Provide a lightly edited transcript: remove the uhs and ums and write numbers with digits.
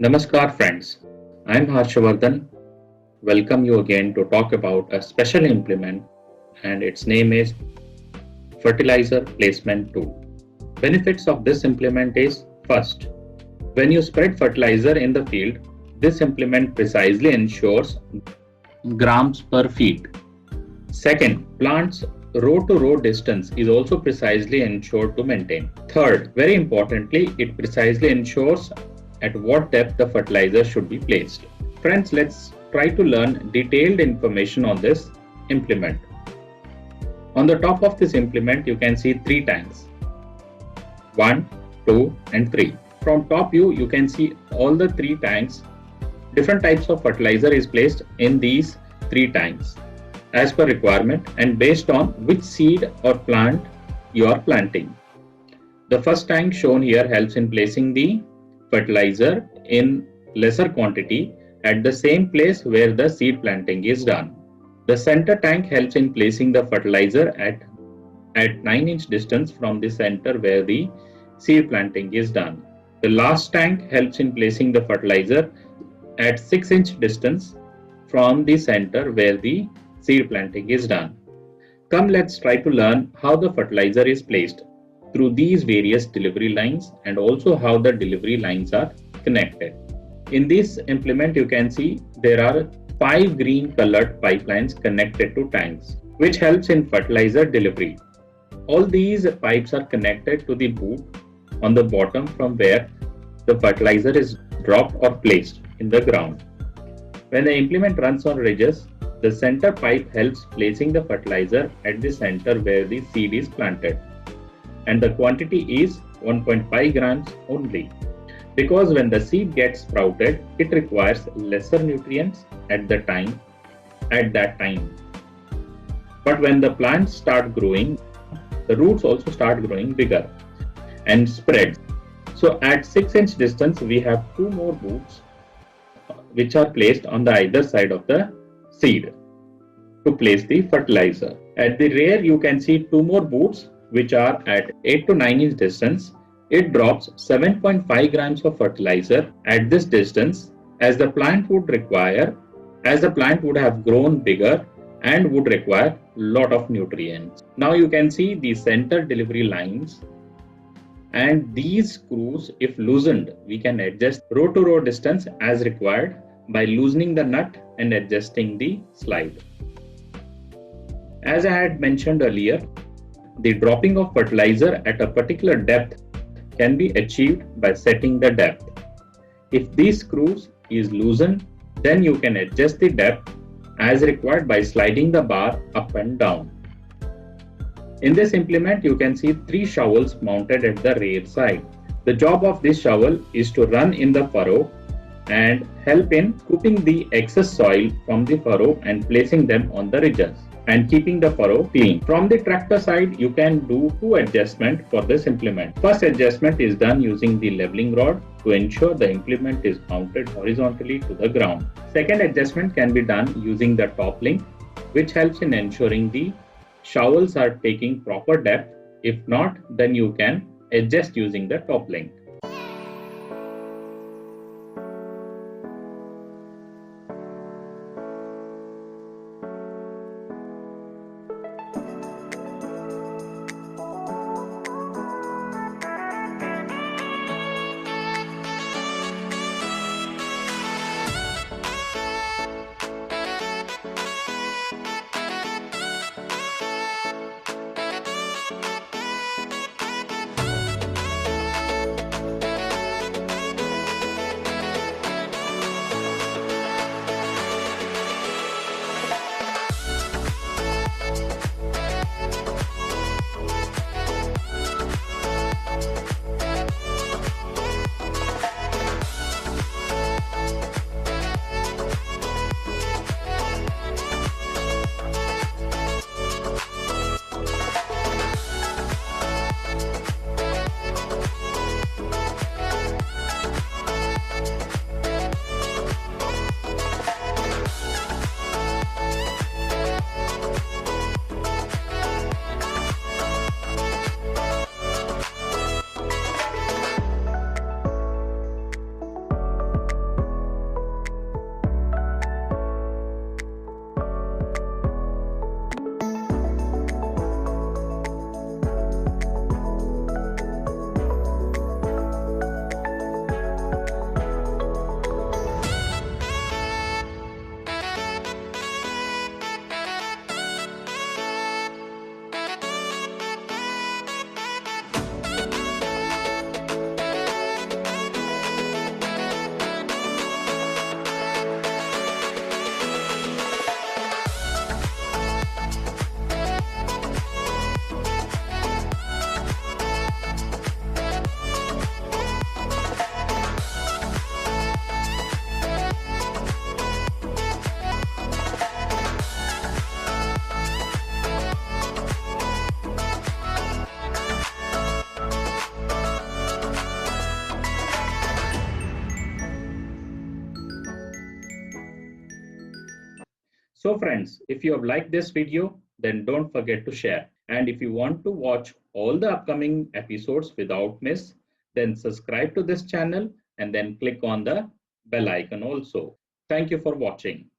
Namaskar friends, I am Harshavardhan. Welcome you again to talk about a special implement and its name is Fertilizer Placement Tool. Benefits of this implement is first, when you spread fertilizer in the field, this implement precisely ensures grams per feet. Second, plants row to row distance is also precisely ensured to maintain. Third, very importantly, it precisely ensures at what depth the fertilizer should be placed. Friends, let's try to learn detailed information on this implement. On the top of this implement, you can see three tanks 1, 2, and 3. From top view, you can see all the three tanks. Different types of fertilizer is placed in these three tanks as per requirement and based on which seed or plant you are planting. The first tank shown here helps in placing the fertilizer in lesser quantity at the same place where the seed planting is done. The center tank helps in placing the fertilizer at 9-inch distance from the center where the seed planting is done. The last tank helps in placing the fertilizer at 6-inch distance from the center where the seed planting is done. Come, let's try to learn how the fertilizer is placed through these various delivery lines and also how the delivery lines are connected. In this implement, you can see there are 5 green colored pipelines connected to tanks, which helps in fertilizer delivery. All these pipes are connected to the boot on the bottom from where the fertilizer is dropped or placed in the ground. When the implement runs on ridges, the center pipe helps placing the fertilizer at the center where the seed is planted. And the quantity is 1.5 grams only. Because when the seed gets sprouted, it requires lesser nutrients at that time. But when the plants start growing, the roots also start growing bigger and spread. So at 6-inch distance, we have 2 more boots which are placed on the either side of the seed to place the fertilizer. At the rear, you can see 2 more boots which are at 8 to 9-inch distance. It drops 7.5 grams of fertilizer at this distance as the plant would have grown bigger and would require lot of nutrients. Now you can see the center delivery lines, and these screws, if loosened, we can adjust row to row distance as required by loosening the nut and adjusting the slide. As I had mentioned earlier, the dropping of fertilizer at a particular depth can be achieved by setting the depth. If these screws is loosened, then you can adjust the depth as required by sliding the bar up and down. In this implement, you can see 3 shovels mounted at the rear side. The job of this shovel is to run in the furrow and help in scooping the excess soil from the furrow and placing them on the ridges and keeping the furrow clean. From the tractor side, you can do 2 adjustments for this implement. First adjustment is done using the leveling rod to ensure the implement is mounted horizontally to the ground. Second adjustment can be done using the top link, which helps in ensuring the shovels are taking proper depth. If not, then you can adjust using the top link. So friends, if you have liked this video, then don't forget to share. And if you want to watch all the upcoming episodes without miss, then subscribe to this channel and then click on the bell icon also. Thank you for watching.